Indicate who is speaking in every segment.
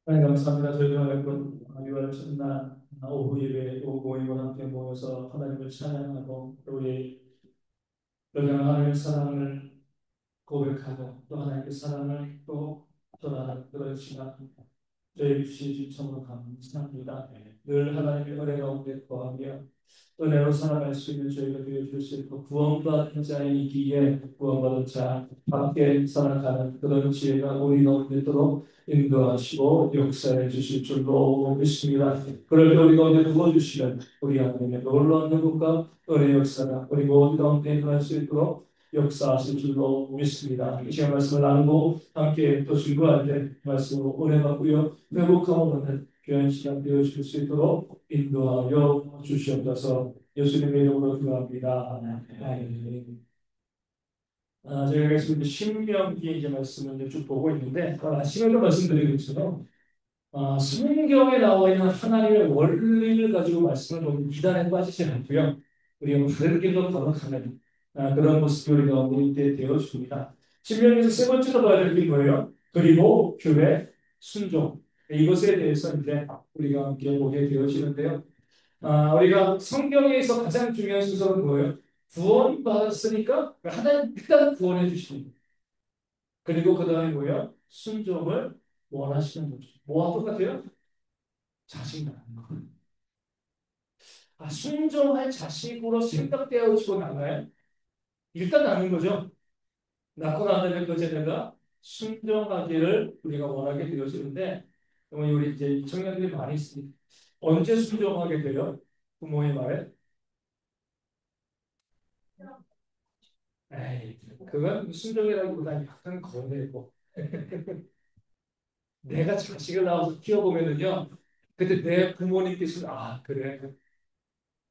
Speaker 1: 네, 감사합니다. 저희가 매번 6월 첫날 오후 예배 모임을 함께 모여서 하나님을 찬양하고 또 우리 영원한 하나님의 사랑을 고백하고 또 하나님의 사랑을 또 전하는 그런 시간 저희 주신 참으로 감사합니다. 늘 하나님의 은혜 가운데 거하며 은혜로 살아갈 수 있는 저희가 되어줄 수 있고 구원받은 자이기에 구원받은 자 함께 살아가는 그런 지혜가 우리 가운데 있도록 인도하시고 역사해 주실 줄로 믿습니다. 그럴 때 우리 가운데 부어주시는 우리 하나님의 놀라운 행복과 은혜 역사가 우리 모두 가운데 일어날 수 있도록 역사하실 줄로 믿습니다. 이 시간 말씀을 나누고 함께 또 즐거워할 때 말씀으로 은혜 받고요. 회복하고 오는 귀한 시간 되어줄 수 있도록 인도하여 주시옵소서. 예수님의 이름으로 기도합니다. 아멘. 저희가 지금 신명기 이제 말씀을 이제 쭉 보고 있는데, 아침에도 말씀드리겠지만, 성경에 나와 있는 하나님의 원리를 가지고 말씀을 보면 이단에 빠지지 않고요. 우리가 다른 길로 걸어가는 그런 모습이 우리 가운데 있게 되어줍니다. 신명기에서 세 번째로 봐야 될 게 뭐예요? 그리고 교회 순종. 이것에 대해서 이제 우리가 함께 보게 되어지는데요. 우리가 성경에서 가장 중요한 순서는 뭐예요? 구원 받았으니까 하나님 일단 구원해 주시는 거예요. 그리고 그 다음에 뭐예요? 순종을 원하시는 거죠. 뭐와 똑같아요? 자신감. 순종할 자식으로 생각되어지고 나가요. 일단 낳는 거죠. 낳고 난 다음에 그 제자가 순종하기를 우리가 원하게 되어지는데, 우리 이제 청년들이 많이 있으니 언제 순종하게 돼요? 부모의 말에? 에이, 그건 순종이라기보다는 약간 거대고, 내가 자식을 낳아서 키워보면은요, 그때 내 부모님께서, 그래.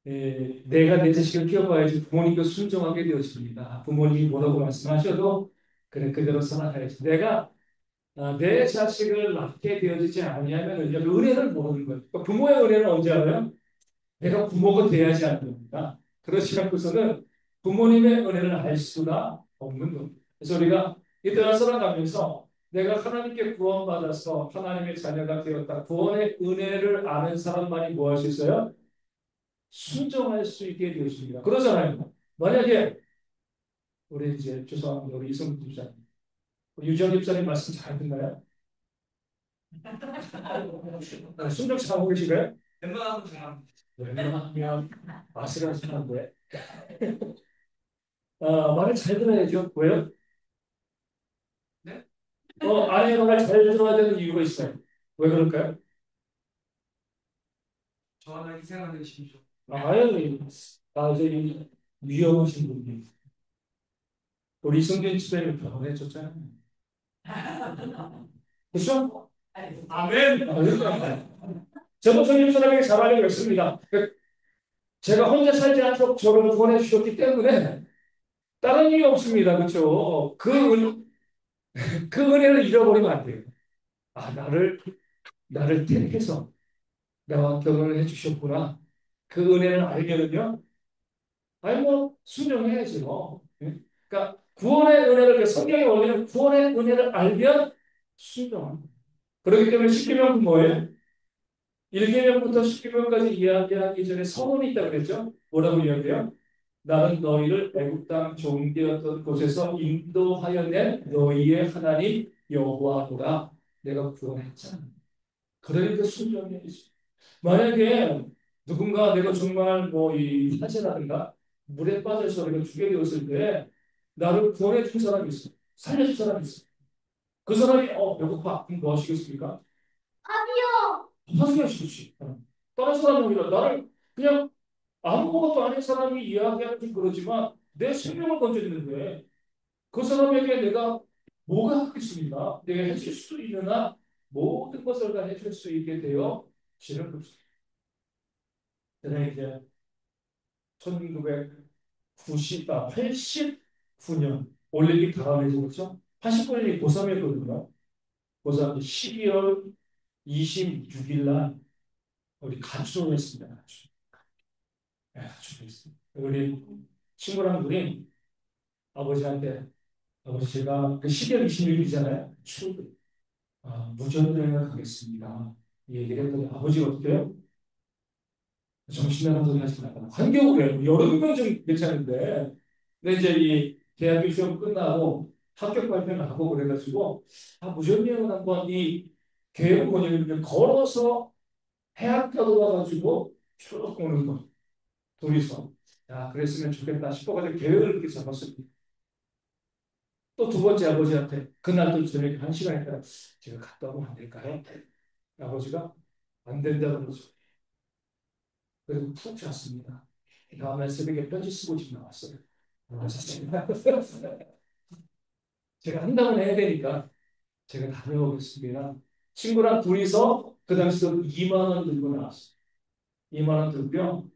Speaker 1: 내가 내 자식을 키워봐야지 부모님께 순종하게 되어집니다. 부모님이 뭐라고 말씀하셔도, 그래, 그대로 살아가야지. 내가 내 자식을 낳게 되어지지 아니하면 이제 그 은혜를 모르는 거예요. 그러니까 부모의 은혜는 언제 알아요? 내가 부모가 돼야지 하는 겁니다. 그렇지 않고서는 부모님의 은혜를 알 수가 없는 겁니다. 그래서 우리가 이때를 살아가면서 내가 하나님께 구원받아서 하나님의 자녀가 되었다. 구원의 은혜를 아는 사람만이 뭐 할 수 있어요? 순종할 수 있게 되어집니다. 그러잖아요. 만약에 우리 이제 죄송합니다. 우리 이성훈 집사님. 우리 유정 집사님 말씀 잘 듣나요? 순종 잘하고 계신가요? 웬만하면 잘합니다. 웬만하면 아슬아슬한데. 말을 잘 들어야죠. 왜요? 네? 아내의 말을 잘 들어야 되는 이유가 있어요. 왜 그럴까요? 저하나 희생하는 심죠. 아유, 이제 위험하신 분이 우리 성경 집회를 결혼해줬잖아요. 그렇죠? 아멘. 그러니까 저도 성경 사람에게 잘하려고 했습니다. 제가 혼자 살지 않도록 저를 구원해 주셨기 때문에 다른 이유 없습니다. 그렇죠? 그 은혜를 잃어버리면 안 돼요. 나를 택해서 나와 결혼을 해주셨구나. 그 은혜를 알면은요, 순종해야지, 뭐. 예? 그러니까, 구원의 은혜를, 성경에 원래는 구원의 은혜를 알면 순종합니다. 그렇기 때문에 십계명은 뭐예요? 1계명부터 10계명까지 이야기하기 전에 서론이 있다고 그랬죠? 뭐라고 이야기해요? 나는 너희를 애굽 땅 종되었던 곳에서 인도하여 낸 너희의 하나님 여호와노라. 내가 구원했잖아. 그러니까 순종해야지. 만약에 누군가 내가 정말 뭐 이 화재라든가 물에 빠져서 내가 죽게 되었을 때 나를 구원해 준 사람이 있어. 살려준 사람이 있어. 그 사람이 배고파. 그럼 뭐 하시겠습니까? 하시겠지. 다른 사람은 오히려 나를 그냥 아무것도 아닌 사람이 이야기하는 좀 그러지만 내 생명을 건져주는데 그 사람에게 내가 뭐가 하겠습니까? 내가 해줄 수 있는 한 모든 것을 다 해줄 수 있게 되어 지는 거죠. 그래 이제 89년 올림픽 다음에 그렇죠? 89년이 고3이었거든요. 고3 12월 26일 날 우리 가출을 했습니다. 가출. 가출을 했습니다. 우리 친구랑 둘이 아버지한테 아버지 제가 그 12월 26일이잖아요. 무전여행을 가겠습니다. 이 얘기를 했더니 아버지가 어떻게 해요? 정신 나간 소리 하지 말라. 한겨울에 여름이면 좀 괜찮은데 근데 이제 이 대학교 시험 끝나고 합격 발표를 하고 그래가지고 무전여행을 한번 이 계획을 뭐냐면 걸어서 해안가로 가가지고 쭉 오는 거 둘이서 야 그랬으면 좋겠다 싶어가지고 계획을 그렇게 잡았습니다. 또 두 번째 아버지한테 그날 또 저녁에 한 시간 있다가 제가 갔다 오면 안 될까요? 아버지가 안 된다고 그러죠. 그리고 푹 잤습니다. 다음날 새벽에 편지 쓰고 집 나왔어요. 그래서 제가 한다면 해야 되니까 제가 다녀오겠습니다. 친구랑 둘이서 그 당시도 2만 원 들고 나왔어요. 2만 원 들고요.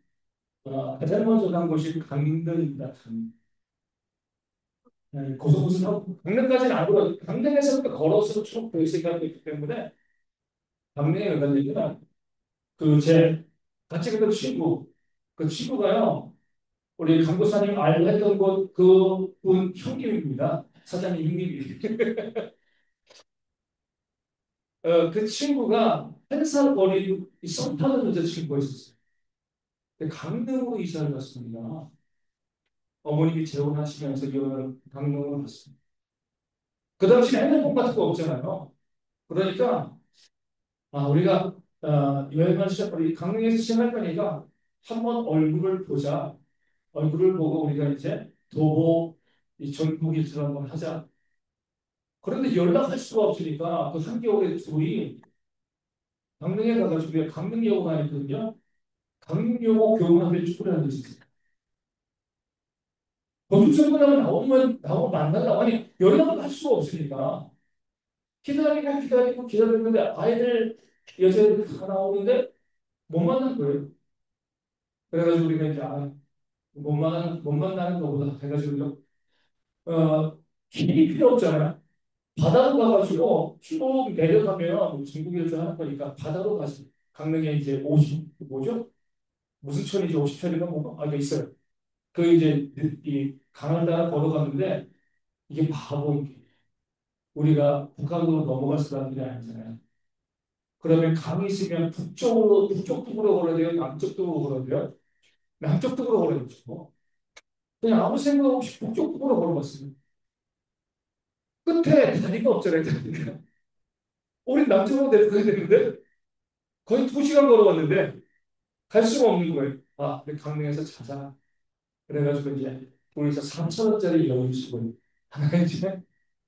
Speaker 1: 가장 먼저 간 곳이 강릉입니다. 강릉. 고속버스는 강릉까지는 안 걸어. 강릉에서부터 걸어서 쭉 볼 생각이 있기 때문에 강릉에 가려면 제 같이 갔던 친구, 그 친구가요, 우리 강도사님 알고 했던 곳, 그분 형님입니다. 사장님 형님이. 그 친구가 한 살 어린 썸 타는 여자친구가 있었어요. 근데 강릉으로 이사를 갔습니다. 어머님이 재혼하시면서 이혼을 강릉으로 갔습니다. 그 당시에 핸드폰 같은 거 없잖아요. 그러니까, 우리가, 여행을 우리 강릉에서 시작할 거니까 한번 얼굴을 보자. 얼굴을 보고 우리가 이제 도보 이 전국일주를 한번 하자. 그런데 연락할 수가 없으니까 그 한겨울에 둘이 강릉에 가가지고 우리가 강릉여고가 있거든요. 강릉여고 교문앞에 축구를 하는 게 있어요. 건축선거라고 나오면 만나려고 하니 연락을 할 수가 없으니까 기다리고 기다리고 기다리는데 아이들 여자애들 다 나오는데 못 만난 거예요. 그래가지고 우리가 이제 못 만나는 거보다 해가지고 길이 필요 없잖아요. 바다로 가가지고 쭉 내려가면 중국에서 하는 거니까 바다로 가서 강릉에 이제 50 뭐죠? 무슨 천이지 50천인가 뭐 이게 있어요. 그 이제 이 강을 따라 걸어가는데 이게 바보 우리가 북한으로 넘어갈 사람들이 아니잖아요. 그러면 강이 있으면 북쪽 쪽으로 걸어야 돼요? 남쪽 쪽으로 걸어야 돼요? 남쪽 쪽으로 걸어야죠. 그냥 아무 생각 없이 북쪽 쪽으로 걸어봤어요. 끝에 다리가 없잖아요. 다리가. 우린 남쪽으로 내려가야 되는데 거의 2시간 걸어갔는데 갈 수가 없는 거예요. 근데 강릉에서 자자. 그래가지고 이제 우리서 3천 원짜리 여인숙을 하나 이제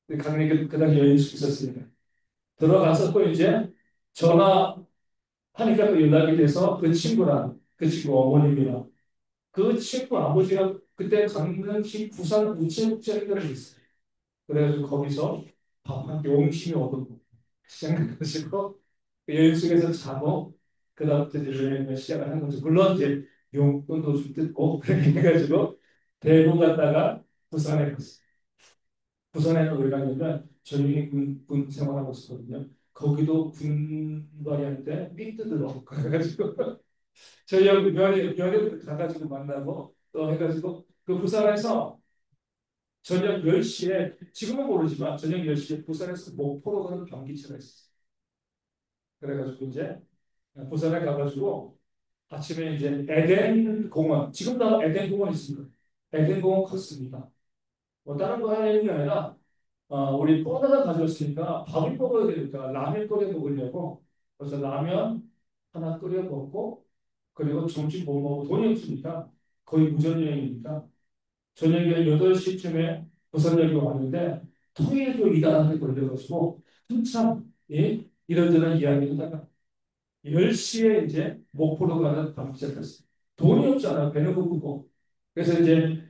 Speaker 1: 강릉에 그당 여인숙 있었으니까 들어가서 또 이제 전화하니까 또 연락이 돼서 그 친구 어머님이랑 그 친구 아버지가 그때 강릉시 부산 우체국장을 했어요. 그래가지고 거기서 밥한 용심이 얻었고 시작해가지고 그 여인숙에서 자고 그다음부터 이제 여행을 시작을 한 거죠. 물론 이제 용돈도 좀 뜯고 그렇게 해가지고 대구 갔다가 부산에 갔어요. 부산에는 왜 갔냐면 저희 군 생활하고 있었거든요. 거기도 군발이 할때 삐뜨더라고 그래가지고 저희 형 면회 가가지고 만나고 또 해가지고 그 부산에서 저녁 10시에 지금은 모르지만 저녁 10시에 부산에서 목포로 가는 경기차가 있었어요. 그래가지고 이제 부산에 가가지고 아침에 이제 에덴 공원 지금도 에덴 공원 있습니다. 에덴 공원 컸습니다. 뭐 다른 거 하는 게 아니라 우리 뻔하다 가져왔으니까 밥을 먹어야 되니까 라면 끓여 먹으려고 그래서 라면 하나 끓여 먹고 그리고 점심 뭐 먹고 돈이 없으니까 거의 무전여행이니까 저녁에 8시쯤에 부산역에 왔는데 통일도 이달한테 걸려가지고 한참 이런저런 이야기를 하다가 10시에 이제 목포로 가는 밤 시작했어요. 돈이 없잖아. 배는 고프고. 그래서 이제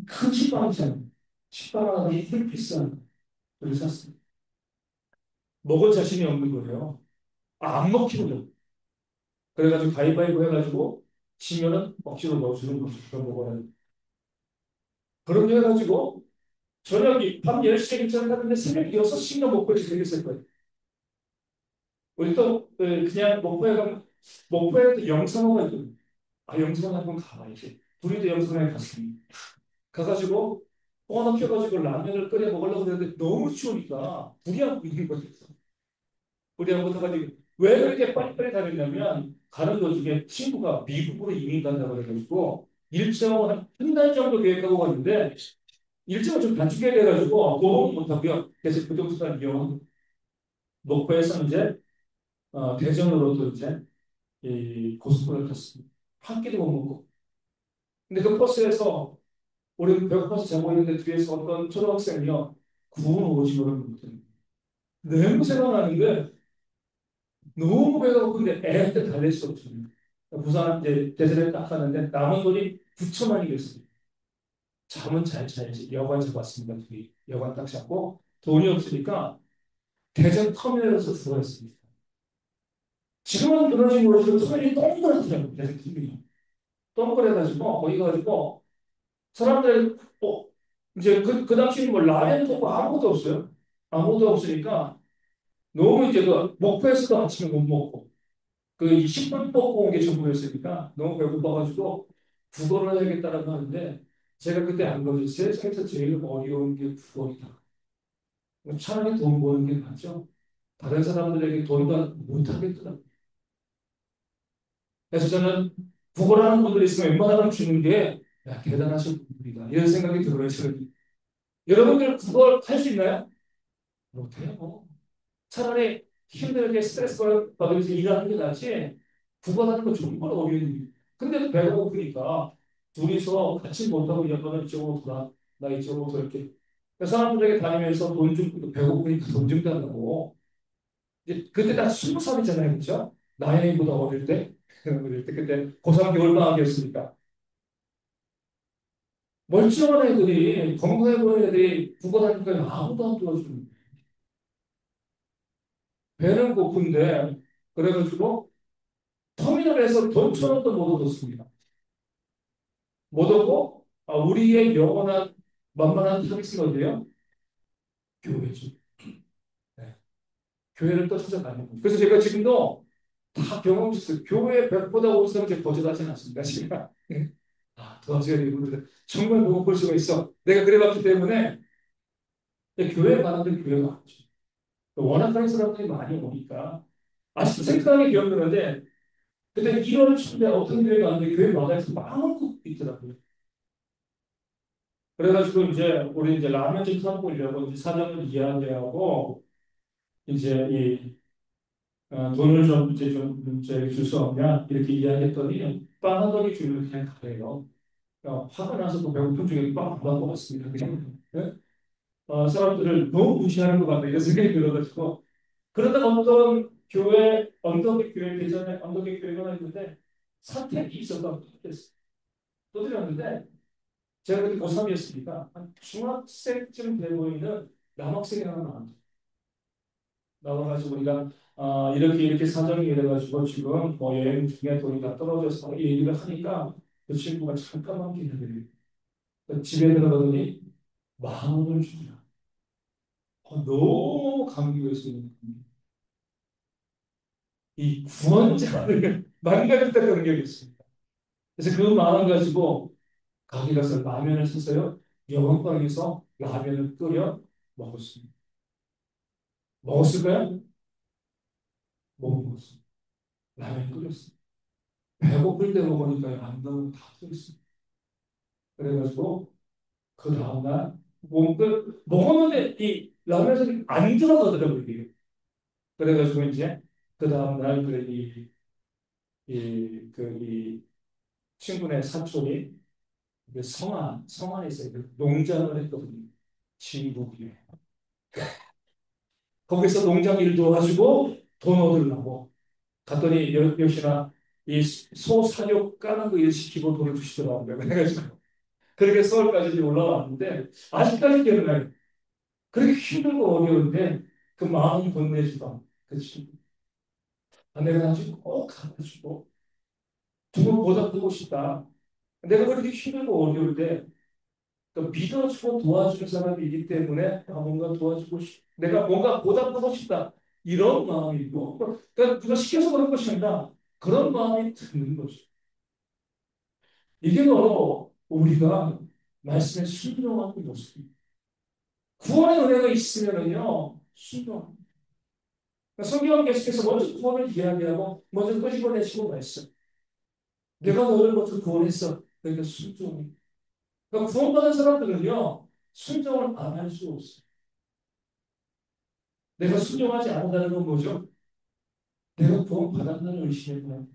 Speaker 1: 큰 식빵이잖아요. 식빵 하나에 풀 비싼 걸 샀어요. 먹을 자신이 없는 거예요. 안 먹히거든. 그래가지고 가위바위보 해가지고 지면은 억지로 넣어주는 거죠. 그런 먹어야 그렇게 해가지고 저녁이 밤 10시에 괜찮았는데 새벽 6시인가 목포에서 되겠을 거예요. 우리 또 그냥 목포에 가면 목포에도 영산호가 있거든요. 영산호 한번 가봐야지. 우리도 영산호에 갔습니다. 가가지고 꺼놓혀가지고 라면을 끓여 먹으려고 그랬는데 너무 추우니까 불이 안 붙는 거예요. 불이 안 붙어가지고 왜 그렇게 빨리빨리 다녔냐면 가는 도중에 친구가 미국으로 이민 간다고 그래가지고 일정을 한 달 정도 계획하고 갔는데 일정을 좀 단축해야 돼가지고 도움을 못하고요. 그래서 부동산 이용 목포에서 이제 대전으로 또 이제 이 고속도로를 탔습니다. 한 끼도 못 먹고. 근데 그 버스에서 우리 배고파서 자고 있는데 뒤에서 어떤 초등학생이요. 구운 오징어를 먹더니 냄새가 나는데 너무 배가 고픈데 애한테 달랠 수 없잖아요. 부산 이제 대전에 딱 가는데 남은 돈이 9천 원이겠습니다. 잠은 잘 자야지. 여관 잡았습니다. 둘이. 여관 딱 잡고 돈이 없으니까 대전 터미널에서 들어갔습니다. 지금은 그런지 모르지만 터미널이 동그랗더라고요. 대전 터미널이. 동그래가지고 거기 가지고 사람들이 이제 그 당시에 뭐 라면도 없고 아무것도 없어요. 아무것도 없으니까 너무 이제 그 목포에서도 아침에 못 먹고 그 식품 먹고 온 게 전부였으니까 너무 배고파가지고 국어를 해야겠다라고 하는데 제가 그때 안 거죠. 세상에서 제일 어려운 게 국어이다. 차라리 돈 버는 게 낫죠. 다른 사람들에게 돈도 못 하겠더라고요. 그래서 저는 국어라는 분들이 있으면 웬만하면 주는 게 야, 대단하신 분들이다. 이런 생각이 들어요. 저는. 여러분들 국어 할 수 있나요? 못해요. 차라리 힘들게 스트레스 받으면서 일하는 게 낫지. 국어하는 거 정말 어려운 일이에요. 근데도 배가 고프니까 둘이서 같이 못하고 여자는 이쪽으로 돌아, 나 이쪽으로 돌아 이렇게. 그러니까 사람들에게 다니면서 돈 좀, 배고프니까 돈 좀 달라고. 이제 그때 딱 20살이잖아요. 그죠? 나이보다 어릴 때. 어릴 때 그때 고3 겨울방학이었으니까. 멀쩡한 애들이, 건강해 보이는 애들이 국어 다니니까 아무도 안 도와주는 거예요. 배는 고픈데, 그래가지고 터미널에서 돈 1,000원도 못 얻었습니다. 못 얻고 우리의 영원한 만만한 타깃은 어디예요? 교회죠. 네. 교회를 또 찾아가는 거죠. 그래서 제가 지금도 다 경험했어요. 교회 100보다 온 사람 제가 거절하지 않습니다. 제가. 네. 도와줘야 돼, 이분들. 정말 배고플 수가 있어. 내가 그래봤기 때문에 교회 가는데 교회가 많죠. 워낙 그런 사람들이 많이 오니까 아직도 생생하게 기억나는데 그때 1월 초에 어떤 교회가 왔는데 교회 마당에서 망한 거 있더라고요. 그래가지고 이제 우리 이제 라면집 사먹으려고 이제 사정을 이야기하고 이제 이 돈을 좀 이제 좀 저희 줄수 없냐 이렇게 이야기했더니 빵 한 덩이 주면 그냥 가래요. 화가 나서 또 배고픈 중에 빵안 받고 왔습니다. 그냥 네? 사람들을 너무 무시하는 것 같다 이런 생각이 들어가지고 그러다 어떤 교회 언덕의 교회 예전에 언덕의 교회가 있는데 사택이 있어서 또 드렸는데 제가 그때 고3이었으니까 한 중학생쯤 돼 보이는 남학생이 하나 나와가지고 우리가 이렇게 사정이 이래가지고 지금 뭐 여행 중에 돈이 다 떨어져서 이 얘기를 하니까 그 친구가 잠깐만 기다려요. 집에 들어가더니 10,000원을 주더라. 너무 감격했어요. 이 구원자를 망가졌다는 경력이었습니다. 그래서 그 10,000원 가지고 가게 가서 라면을 샀어요. 영업방에서 라면을 끓여 먹었습니다. 먹었을까요? 못 먹었어요. 라면 끓였어요. 배고플 때 먹으니까 양념은 다 들었어요. 그래가지고 그 다음날 먹었는데 이 라면이 안 들어가더라고요. 이게. 그래가지고 이제 그 다음날 이 친구네 사촌이 그 성안에 있어요. 그 농장을 했거든요. 친구에. 거기서 농장 일 도와주고 돈 얻으려고 갔더니 역시나 이 소 사료 까는 거 일 시키고 돈을 주시더라고요. 그래가지고 그렇게 서울까지 올라왔는데 아직까지 기억나요. 그렇게 힘들고 어려운데 그 마음 건네주던 그 친구. 내가 나중에 꼭 가가지고 두고 보답하고 싶다. 내가 그렇게 힘들고 어려울 때 또 믿어주고 도와주는 사람이 있기 때문에 뭔가 도와주고 내가 뭔가 보답하고 싶다. 이런 마음이 있고 그러니까 누가 시켜서 그런 것이 아니라 그런 마음이 드는 거죠. 이게 바로 우리가 말씀에 순종하는 모습입니다. 구원의 은혜가 있으면은요, 순종. 그러니까 성경은 계속해서 먼저 구원을 이야기하고, 먼저 끄집어내시고 말씀. 내가 너를 먼저 구원했어. 그러니까 순종해. 그러니까 구원받은 사람들은요, 순종을 안 할 수 없어요. 내가 순종하지 않는다는 건 뭐죠? 내가 구원받았다는 의심의 거예요.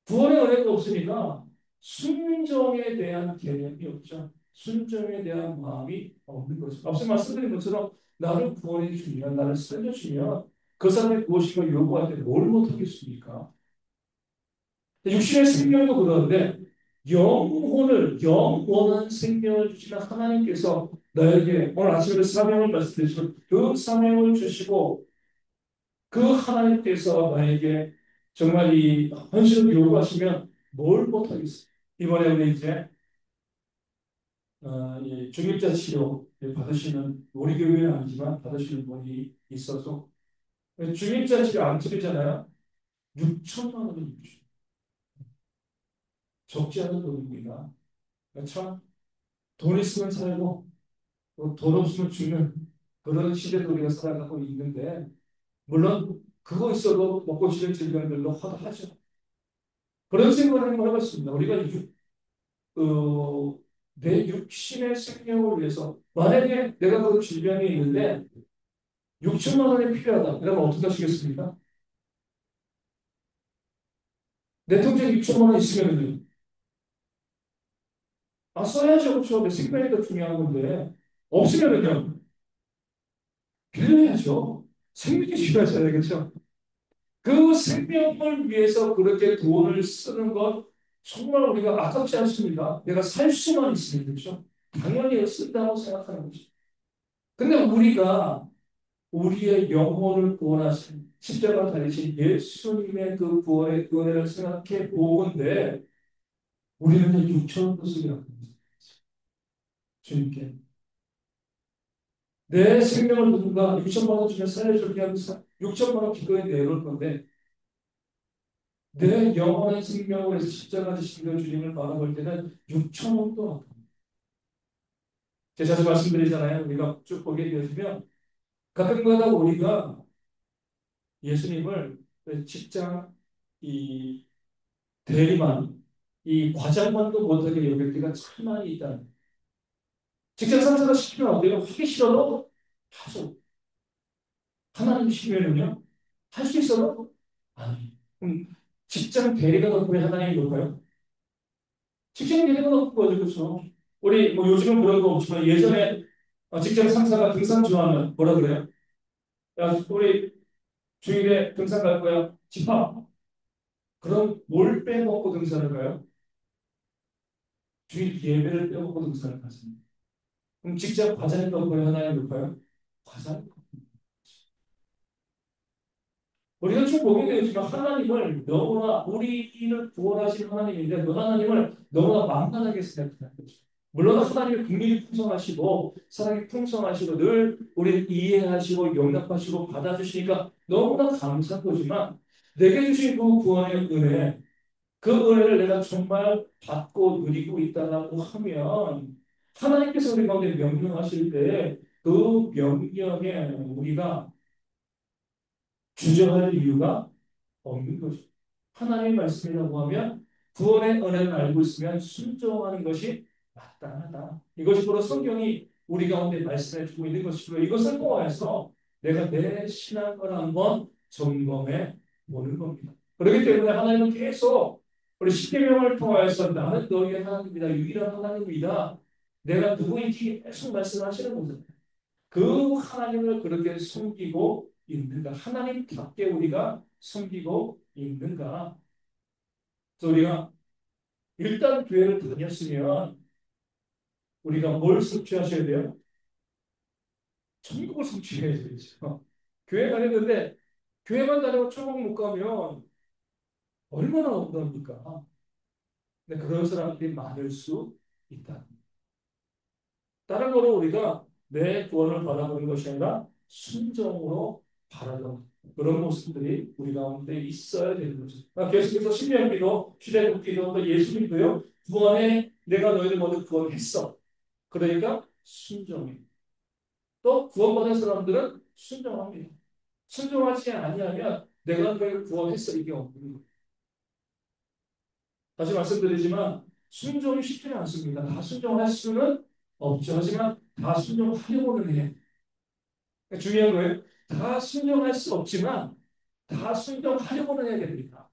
Speaker 1: 구원의 은혜가 없으니까 순종에 대한 개념이 없죠. 순종에 대한 마음이 없는 거죠. 앞서 말씀드린 것처럼 나를 구원해 주면, 나를 살려주면 그 사람의 무엇인가 요구할 때 뭘 못하겠습니까? 육신의 생명도 그러는데 영원한 생명을 주시는 하나님께서 나에게 오늘 아침에 사명을 말씀드리시고 그 사명을 주시고 그 하나님께서 나에게 정말 이 헌신을 요구하시면 뭘 못하겠어요. 이번에 우리 이제 이 중입자 치료 받으시는 우리 교회는 아니지만 받으시는 분이 있어서 중입자 치료 안 치르잖아요. 6천만 원을 주죠. 적지 않은 돈입니다. 참 돈 있으면 살고 돈 없으면 죽는 그런 시대도 우리가 살아가고 있는데 물론 그거 있어도 먹고 지낼 질병들로 허다하죠. 그런 생각을 한번 해봤습니다. 우리가 내 육신의 생명을 위해서 만약에 내가 그 질병이 있는데 6천만 원이 필요하다. 그러면 어떻게 하시겠습니까? 내 통장에 6천만 원 있으면요. 아, 써야죠. 그렇죠. 내 생명이 더 중요한 건데. 없으면은요. 빌려야죠. 생명이 중요하잖아요. 그렇죠? 그 생명을 위해서 그렇게 돈을 쓰는 건 정말 우리가 아깝지 않습니다. 내가 살 수만 있으면 그렇죠? 당연히 쓴다고 생각하는 거죠. 근데 우리가 우리의 영혼을 구원하신 십자가 달리신 예수님의 그 구원의 은혜를 생각해 보건대 우리는 6천 원도 쓰게 합니다. 주님께 내 생명을 누군가 6천만 원 주면 살려줄게 하면서 6천만 원 기도에 내놓을 건데 내 영원한 생명을 위해서 십자가 지신 그 주님을 바라볼 때는 6천 원도 안 됩니다. 제가 자주 말씀드리잖아요. 우리가 쭉 보게 되어지면 가끔가다 우리가 예수님을 직장 이 대리만 이 과장만도 못하게 여길 때가 참 많이 있다. 직장 상사가 시키면 어때요? 하기 싫어도 하죠. 하나님 시키면은요 할 수 있어도 아니. 직장 대리가 높으면 하나님이 높아요. 직장 대리가 높은 거죠, 그렇죠? 우리 뭐 요즘은 그런 거 없지만 예전에 직장 상사가 등산 좋아하면 뭐라 그래요? 야, 우리 주일에 등산 갈 거야. 집합. 그럼 뭘 빼먹고 등산을 가요? 주일 예배를 빼먹고 등산을 가세요. 그럼 직장 과장이 높아요? 하나님 높아요? 과장? 우리가 쭉 보게 되지만 하나님을 너무나 우리를 구원하신 하나님인데 그 하나님을 너무나 만만하게 생각하는 거죠. 물론 하나님의 국민이 풍성하시고 사랑이 풍성하시고 늘 우리를 이해하시고 용납하시고 받아주시니까 너무나 감사한 거지만 내게 주신 그 구원의 은혜 그 은혜를 내가 정말 받고 누리고 있다고 하면 하나님께서 우리 가운데 명령하실 때 그 명령에 우리가 주저할 이유가 없는 거죠. 하나님의 말씀이라고 하면 구원의 은혜를 알고 있으면 순종하는 것이 마땅하다. 이것이 바로 성경이 우리 가운데 말씀해 주고 있는 것이고 이것을 통해서 내가 내 신앙을 한번 점검해 보는 겁니다. 그렇기 때문에 하나님은 계속 우리 십계명을 통해서 나는 너희의 하나님이다. 유일한 하나님이다. 내가 누구인지 계속 말씀하시는 거죠. 그 하나님을 그렇게 섬기고 있는가? 하나님답게 우리가 섬기고 있는가? 그래서 우리가 일단 교회를 다녔으면 우리가 뭘 성취하셔야 돼요? 천국을 성취해야 되죠. 교회 다녔는데 교회만 다니고 천국 못 가면 얼마나 억울합니까? 근데 그런 사람들이 많을 수 있다. 다른 거로 우리가 내 구원을 바라보는 것이 아니라 순종으로 바라보는 그런 모습들이 우리 가운데 있어야 되는 거죠. 그러니까 계속해서 신명기도, 출애굽기도, 또 예수님도요. 구원에 내가 너희를 먼저 구원했어. 그러니까 순종해. 또 구원받은 사람들은 순종합니다. 순종하지 아니하면 내가 너희를 구원했어. 이게 없는 거예요. 다시 말씀드리지만 순종이 쉽지는 않습니다. 다 순종할 수는 없죠. 하지만 다 순종하려고는 해요. 그러니까 중요한 거예요. 다 순종할 수 없지만 다 순종하려고는 해야 됩니다.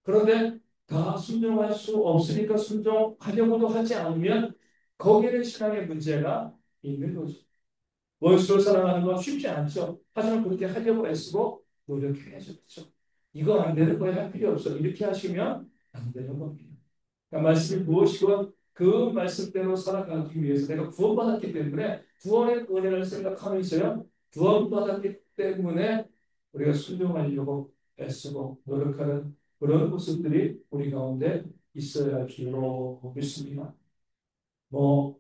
Speaker 1: 그런데 다 순종할 수 없으니까 순종하려고도 하지 않으면 거기에는 신앙의 문제가 있는 거죠. 원수를 사랑하는 건 쉽지 않죠. 하지만 그렇게 하려고 애쓰고 노력해야죠. 그렇죠? 이거 안 되는 거야 할 필요 없어. 이렇게 하시면 안 되는 겁니다. 그러니까 말씀이 무엇이건 그 말씀대로 살아가기 위해서 내가 구원받았기 때문에 구원의 은혜를 생각하면서요. 구원받았기 때문에 우리가 순종하려고 애쓰고 노력하는 그런 모습들이 우리 가운데 있어야 할 줄로 믿습니다. 뭐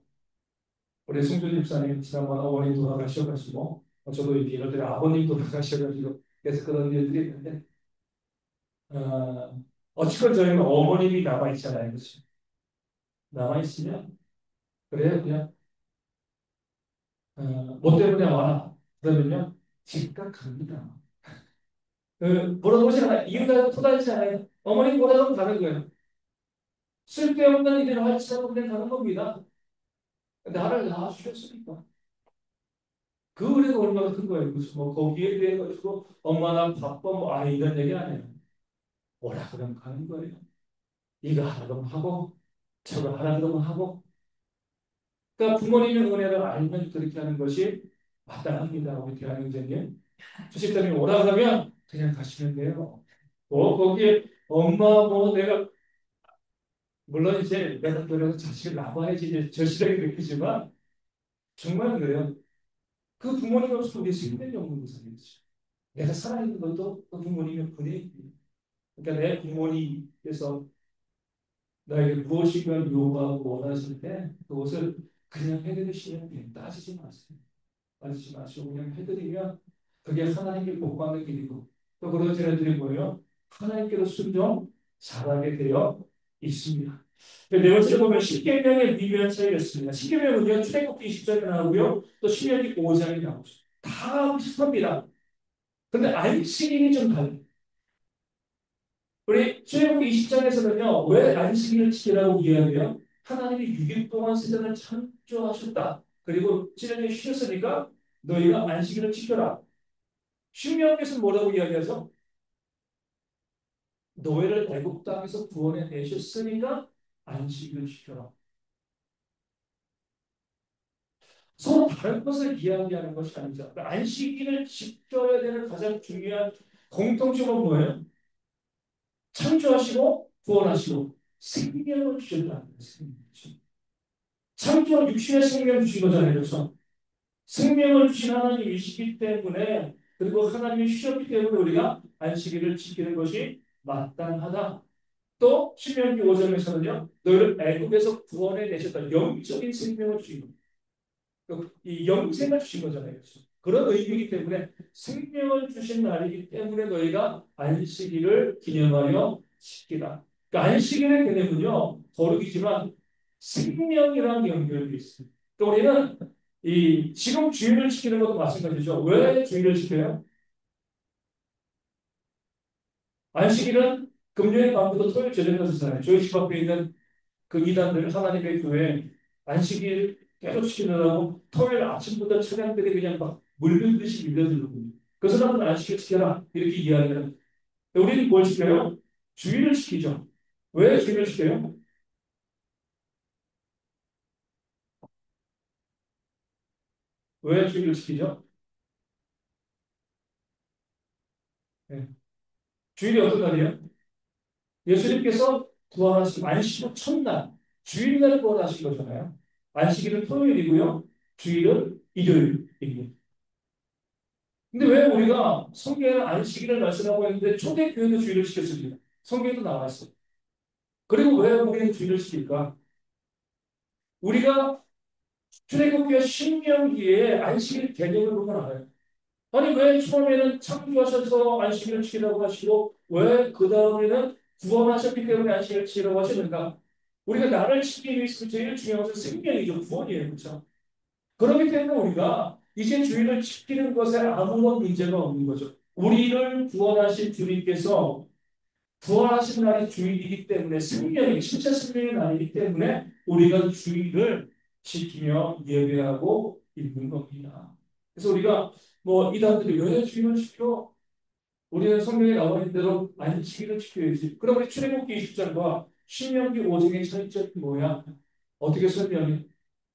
Speaker 1: 우리 승준 집사님 지난번 어머니 돌아가셔가지고 저도 이렇게 이럴 때 아버님 돌아가셔가지고 계속 그런 일들이 있는데 어찌건 저희는 어머님이 남아있잖아요. 그렇죠? 남아있으면 그래요 그냥 뭐 때문에 와라 그러면요 즉각 갑니다. 보러 오잖아요. 이유가 토달잖아요. 어머니 보러 가면 가는 거예요. 쓸데없는 일을 할지 않고 그냥 가는 겁니다. 나를 낳아주셨으니까. 그 은혜가 얼마나 큰 거예요. 그래서 뭐 거기에 대해 가지고 엄마 나 바빠 뭐 이런 얘기 아니에요. 오라 그러면 가는 거예요. 이거 하라 그러면 하고 저거 하라 그러면 하고. 그러니까 부모님의 은혜를 알면 그렇게 하는 것이 마땅합니다. 우리 대한민국님. 주식사님이 오라 그러면 그냥 가시면 돼요. 뭐 거기에 엄마 뭐 내가 물론 이제 내가 그래서 자식을 낳아야지 이제 절실하게 느끼지만 정말 그래요. 그 부모님 없으면 우리 생명이 없는 거잖아요. 내가 살아있는 것도 그 부모님의 분이 그러니까 내 부모님께서 나에게 무엇인가 요구하고 원하실 때 그것을 그냥 해드리시면 돼요. 따지지 마세요. 따지지 마시고 그냥 해드리면 그게 하나님께 복 받는 길이고 또 그런 제자들이 뭐예요? 하나님께로 순종 잘하게 되어 있습니다. 네 번째 보면 십계명의 미묘한 차이가 있습니다. 십계명은요 출애굽기 20장에 나오고요 또 신명기 5장에 나오죠. 다 비슷합니다. 근데 안식일이 좀 달라요. 우리 출애굽기 20장에서는요, 왜 안식일을 지키라고 이야기해요? 하나님이 6일 동안 세상을 창조하셨다. 그리고 7일에 쉬셨으니까 너희가 안식일을 지켜라. 신명기에서는 뭐라고 이야기하죠? 너희를 애굽 땅에서 구원해 내셨으니까 안식일을 지켜라. 서로 다른 것을 이야기하는 것이 아니죠. 그러니까 안식일을 지켜야 되는 가장 중요한 공통점은 뭐예요? 창조하시고 구원하시고 생명을 주셨다는 거예요. 창조한 육신의 생명 주신 거잖아요. 그래서 생명을 주신 하나님이시기 때문에 그리고 하나님이 주셨기 때문에 우리가 안식일을 지키는 것이 마땅하다. 또 신명기 5장에서는요. 너희를 애굽에서 구원해 내셨다. 영적인 생명을 주신 거. 이 영생을 주신 거잖아요. 그렇죠? 그런 의미이기 때문에 생명을 주신 날이기 때문에 너희가 안식일을 기념하여 지키라. 그러니까 안식일의 개념은요, 거룩이지만 생명이랑 연결되어 있습니다. 또 우리는 이 지금 주일을 지키는 것도 마찬가지죠. 왜 주일을 지켜요? 안식일은 금요일 밤부터 토요일 저녁까지 잖아요. 저희 집 앞에 있는 그 이단들 하나님의 교회 안식일 계속 지키느라고 토요일 아침부터 찬양들이 그냥 막 물밀듯이 밀려들거든요. 그 사람들은 안식일 지켜라 이렇게 이야기하는. 우리는 뭘 지켜요? 주일을 지키죠. 왜 주일을 지켜요? 왜 주일을 지키죠? 네. 주일이 어떤 날이에요? 예수님께서 부활하신 안식 후 첫날 주일날 부활하신 거잖아요. 안식일은 토요일이고요. 주일은 일요일입니다. 근데 왜 우리가 성경에는 안식일을 말씀하고 있는데 초대교회도 주일을 지켰습니다. 성경에도 나와 있어요. 그리고 왜 우리는 주일을 지킬까? 우리가 출애굽기와 신명기에 안식일 개념을 보면 알아요. 아니, 왜 처음에는 창조하셔서 안식일을 지키라고 하시고, 왜 그 다음에는 구원하셨기 때문에 안식일을 지키라고 하시는가? 우리가 나를 지키기 위해서 제일 중요한 것은 생명이죠. 구원이에요. 그렇죠? 그렇기 때문에 우리가 이제 주일을 지키는 것에 아무런 문제가 없는 거죠. 우리를 구원하신 주님께서 부활하신 날이 주일이기 때문에 생명이 진짜 생명의 날이기 때문에 우리가 주일을 지키며 예배하고 있는 겁니다. 그래서 우리가 뭐 이단들이 왜 주일을 지켜? 우리는 성경에 나와 있는 대로 안식일을 지켜야지. 그럼 우리 출애굽기 20장과 신명기 5장의 차이점이 뭐야? 어떻게 설명해?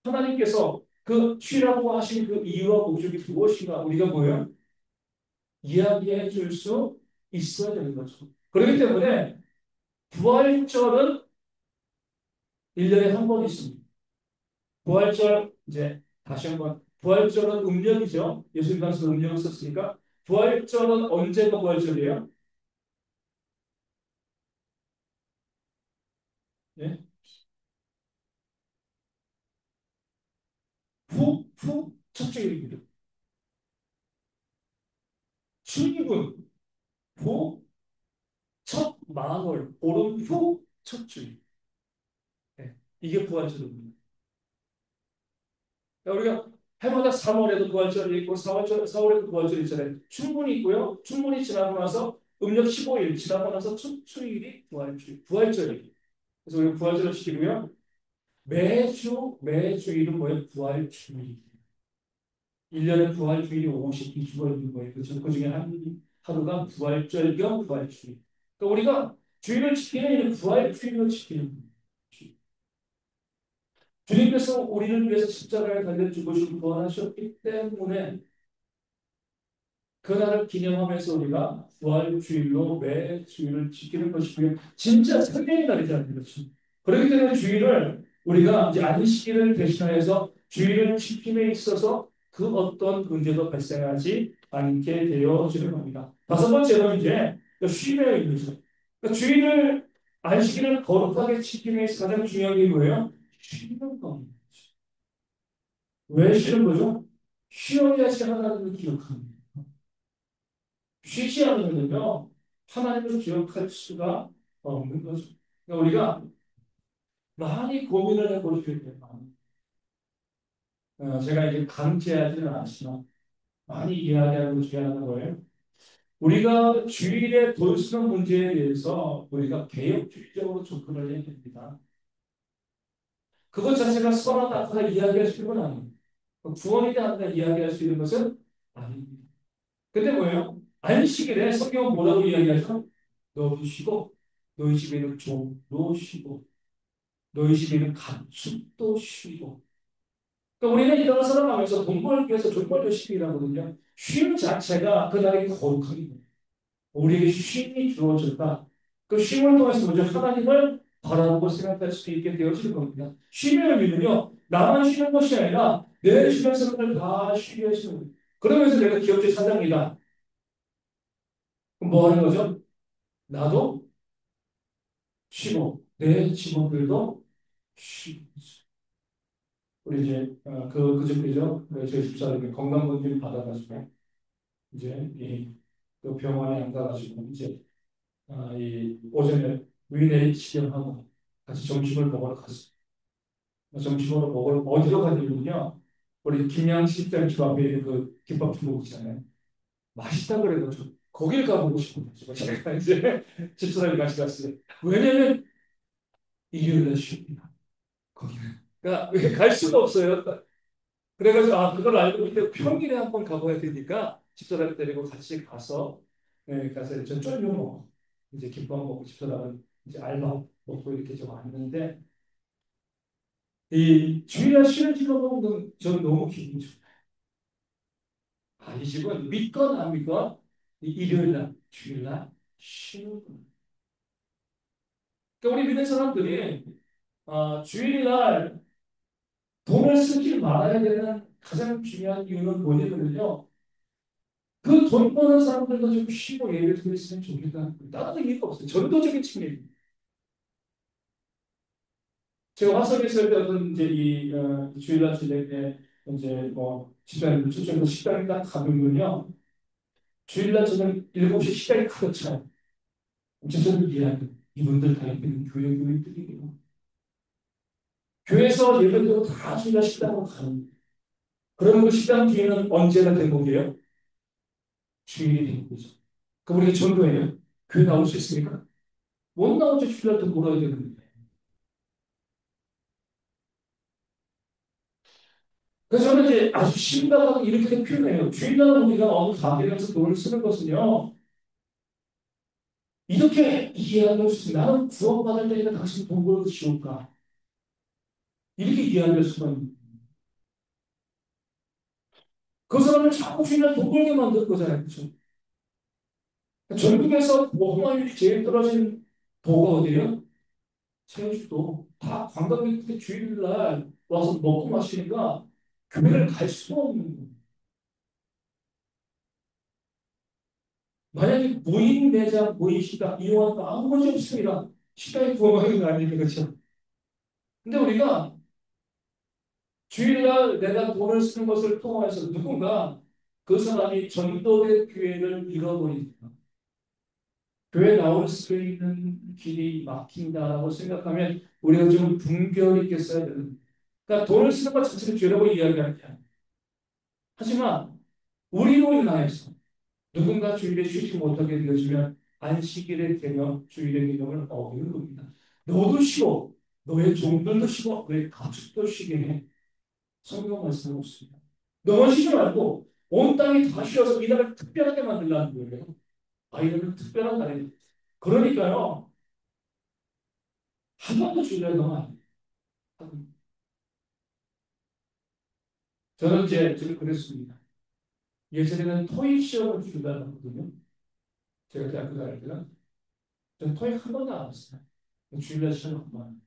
Speaker 1: 하나님께서 그 쉬라고 하신 그 이유와 목적이 무엇인가 우리가 뭐예요? 이야기해 줄 수 있어야 되는 거죠. 그렇기 때문에 부활절은 1년에 한 번 있습니다. 부활절, 이제 다시 한번, 부활절은 음력이죠. 예수님 당시 음력을 썼으니까. 부활절은 언제가 부활절이에요? 예? 첫 주일입니다. 주일은 후, 첫 만월, 보름 후, 첫 주일. 예. 이게 부활절입니다. 그러니까 우리가 해마다 3월에도 부활절이 있고 4월에도 부활절이 있잖아요. 충분히 있고요. 충분히 지나고 나서 음력 15일 지나고 나서 첫 주일이 부활절이에요. 그래서 우리가 부활절을 시키고요. 매주일은 뭐예요? 부활주일. 1년에 부활주일이 52주가 있는 거예요. 그렇죠? 그 중에 한 하루가 부활절 겸 부활주일. 그러니까 우리가 주일을 지키는 일은 부활주일을 지키는 거예요. 주님께서 우리를 위해서 십자가에 달려 죽으시고 부활하셨기 때문에 그날을 기념하면서 우리가 부활주일로 매 주일을 지키는 것이고요. 진짜 생명의 날이잖아요. 그렇죠? 그렇기 때문에 주일을 우리가 이제 안식일을 대신하여서 주일을 지킴에 있어서 그 어떤 문제도 발생하지 않게 되어지는 겁니다. 다섯 번째로 이제 쉼의 의미죠. 그러니까 주일을 안식일을 거룩하게 지킴에 있어서 가장 중요한 게 뭐예요? 쉬는 겁니다. 왜 쉬는 거죠? 쉬어야지 하나님을 기억합니다. 쉬지 않으면요, 하나님을 기억할 수가 없는 거죠. 그러니까 우리가 많이 고민을 해볼 수 있는 제가 이제 강제하지는 않지만 많이 이야기하는 것 중에 하나가 요 우리가 주일에 돈 쓰는 문제에 대해서 우리가 개혁주의적으로 접근을 해야 됩니다. 그것 자체가 선하다 이야기할 수 있는 건 아니에요. 구원이다 하다 이야기할 수 있는 것은 아닙니다. 근데 뭐예요? 안식일에 성경은 뭐라고 이야기하죠? 너도 쉬고 너희 집에 있는 종도 쉬고 너희 집에 있는 가축도 쉬고. 그러니까 우리는 이런 살아가면서 돈 벌기 위해서 돈 벌기 쉼이라거든요. 쉼 자체가 그날의 거룩함입니다. 우리에게 쉼이 주어졌다. 그 쉼을 통해서 먼저 하나님을 바라보고 생각할 수 있게 되어지는 겁니다. 쉼의 의미는요, 나만 쉬는 것이 아니라 내 주변 사람들 다 쉬게 하시는 거예요. 그러면서 내가 기업체 사장이다. 그럼 뭐 하는 거죠? 나도 쉬고, 내 직원들도 쉬고. 우리 이제 그저께죠. 저희 집사람이 건강검진 받아가지고 이제 그 병원에 안 가가지고 이제 이 오전에 위내 치료하고 같이 점심을 먹으러 갔어요. 점심으로 먹으러 어디로 갔냐면요. 우리 김양식 집사님 집 앞에 있는 그 김밥 중국 있잖아요. 맛있다 그래가지고 거길 가보고 싶은 거죠. 제가 이제 집사람이 같이 갔어요. 왜냐면 일요일날 쉽니다. 거기는. 그러니까 갈 수가 없어요. 그래가지고 그걸 알고 있는데 평일에 한번 가봐야 되니까 집사람 데리고 같이 가서 가서 저 쫄면 먹고 이제 김밥 먹고 집사람은 이제 알밥 먹고 이렇게 좀 왔는데 이 주일날 쉬는 집을 먹으면 저는 너무 기분이 좋아요. 이 집은 믿건 안 믿건 일요일날 주일날 쉬는구나. 그러니까 우리 믿는 사람들이 주일날 돈을 쓰지 말아야 되는 가장 중요한 이유는 뭐냐면요. 그 돈 버는 사람들도 좀 쉬고 예를 들었으면 좋겠다. 다른 이유가 없어요. 전도적인 측면입니다. 제가 화성에 있을 때 어떤 이제 주일날 저녁에 이제 뭐 집사님 초청해서 식당에 딱 가면요. 주일날 저는 7시 시간이 크게 차요. 저는 이해하는 이분들 다 있는 교회들이에요. 교회에서 예배드리고 다 주일날 식당으로 가는 거예요. 그러면 그 식당 뒤에는 언제나 대목이에요? 주일이 되는 거죠. 그럼 우리가 전도예요. 교회 나올 수 있습니까? 못 나오죠. 주일날 또 몰아야 되는데. 그래서 저는 이제 아주 심각하게 이렇게 표현해요. 주일날 우리가 어느 가게에 가서 돈을 쓰는 것은요. 이렇게 이해할 수 있습니다. 나는 구원받을 때에는 당신 돈 벌어서 지울까? 이렇게 이해할 수가 있는 거예요. 그 사람을 자꾸 주일날 돈 벌게 만들 거잖아요. 그렇죠? 전국에서 보험료율이 제일 떨어진 도가 어디예요? 제주도. 다 관광객들이 주일날 와서 먹고 마시니까 교회를 갈 수가 없는 거예요. 만약에 무인 매장, 무인 식당 이용하는 거 아무 문제 없습니다. 식당이 구원하는 거 아니에요. 그렇죠? 근데 우리가 주일날 내가 돈을 쓰는 것을 통해서 누군가 그 사람이 전도된 교회를 잃어버린다. 교회 나올 수 있는 길이 막힌다라고 생각하면 우리가 좀 분별 있게 써야 되는. 그러니까 돈을 쓰는 것 자체를 죄라고 이야기하는 게 아니에요. 하지만 우리로 인하여서 누군가 주일에 쉬지 못하게 되어지면 안식일의 개념, 주일의 개념을 어기는 겁니다. 너도 쉬고, 너의 종들도 쉬고, 너의 가족도 쉬게 해. 성경 말씀은 없습니다. 너만 쉬지 말고 온 땅이 다 쉬어서 이 날을 특별하게 만들라는 거예요. 아, 이날은 특별한 날이에요. 그러니까요, 한 번도 주일날 너무 안 돼요. 저는 이제 지금 그랬습니다. 예전에는 토익 시험을 주일날 봤거든요. 제가 대학교 다닐 때는. 저는 토익 한 번도 안 봤어요. 주일날 시험 한 번.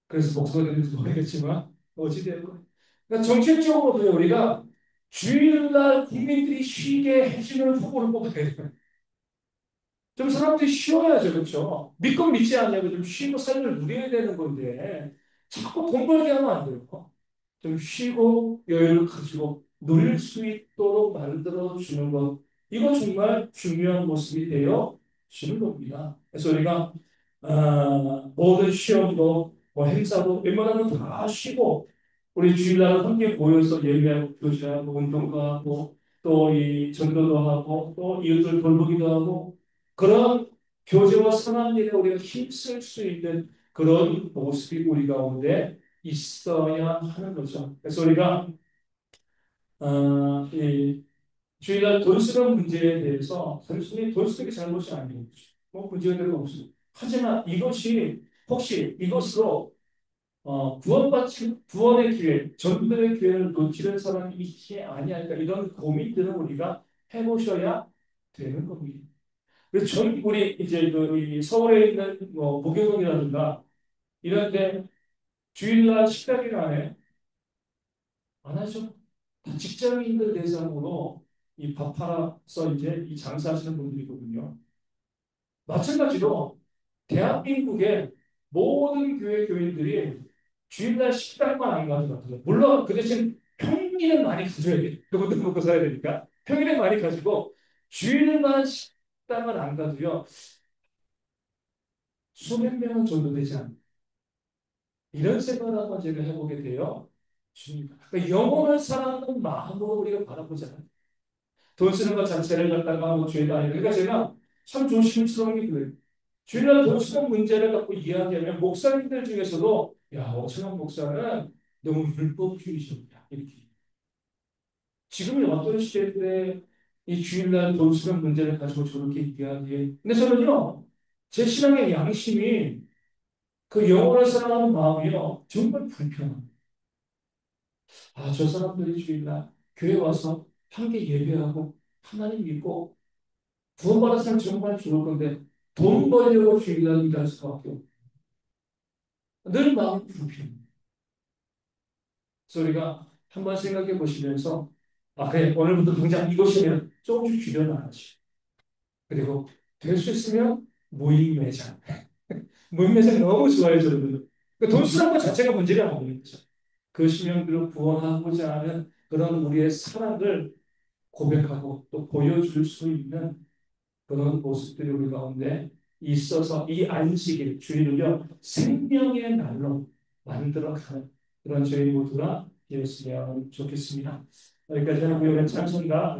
Speaker 1: 그래서 목소리가 되는지 모르겠지만, 어찌되고. 그러니까 정책적으로도 우리가 주일날 국민들이 쉬게 해주는 후보를 뽑아야 돼요. 좀 사람들이 쉬어야죠, 그렇죠? 믿고 믿지 않냐고 좀 쉬고 삶을 누려야 되는 건데, 자꾸 돈 벌게 하면 안 돼요. 좀 쉬고 여유를 가지고 누릴 수 있도록 만들어 주는 것. 이거 정말 중요한 모습이 되어 주는 겁니다. 그래서 우리가 모든 시험도 뭐 행사도 웬만하면 다 쉬고 우리 주일날 함께 모여서 예배하고 교제하고 운동도 하고 또 이 전도도 하고 또 이웃들 돌보기도 하고 그런 교제와 선한 일에 우리가 힘쓸 수 있는 그런 모습이 우리 가운데 있어야 하는 거죠. 그래서 우리가 이 주일날 돈 쓰는 문제에 대해서 단순히 돈 쓰는 게 잘못이 아니에요. 뭐 문제가 되는 거 없습니다. 하지만 이것이 혹시 이것으로 구원받지 구원의 기회, 전도의 기회를 놓치는 사람이 있지 아니할까 이런 고민들은 우리가 해보셔야 되는 겁니다. 그래서 우리 이제 이 서울에 있는 뭐 무교동이라든가 이런데 주일날 식당이나 안에 안 하죠. 다 직장인들 대상으로 이 밥 팔아서 이제 이 장사하시는 분들이거든요. 마찬가지로 대한민국의 모든 교회 교인들이 주일날 식당만 안 가져가요. 물론 그 대신 평일은 많이 가져야 돼. 그것도 먹고 살아야 되니까. 평일에 많이 가지고 주일만 식당을 안 가도요. 수백 명은 정도 되지 않아요. 이런 생각을 한번 제가 해보게 돼요. 주님. 그러니까 영혼을 사랑하는 마음으로 우리가 바라보잖아요. 돈 쓰는 것 자체를 갖다가 뭐 죄가 아니라. 그러니까 제가 참 조심스러운 게 그래요. 주일날 돈 쓰는 문제를 갖고 이야기하면 목사님들 중에서도 야, 오창환 목사는 너무 율법주의적이야. 이렇게. 지금은 어떤 시대인데 이 주일날 돈 쓰는 문제를 가지고 저렇게 이야기해. 근데 저는요, 제 신앙의 양심이 그 영혼을 사랑하는 마음이요, 정말 불편합니다. 아, 저 사람들이 주일날 교회 와서 함께 예배하고 하나님 믿고 구원받은 사람 정말 좋을 건데 돈 벌려고 주일날 일할 수밖에 없고 늘 마음이 불편해요. 그래서 우리가 한번 생각해 보시면서 아, 그래 오늘부터 당장 이것이면 조금씩 줄여놔야지. 그리고 될 수 있으면 무인 매장. 무인 매장 너무 좋아요, 저는. 돈 쓰는 것 자체가 문제가 아니죠. 그 심령들을 구원하고자 하는 그런 우리의 사랑을 고백하고 또 보여줄 수 있는 그런 모습들이 우리 가운데 있어서 이 안식일, 주일을요, 생명의 날로 만들어가는 그런 저희 모두가 되었으면 좋겠습니다. 여기까지 하고요. 찬송가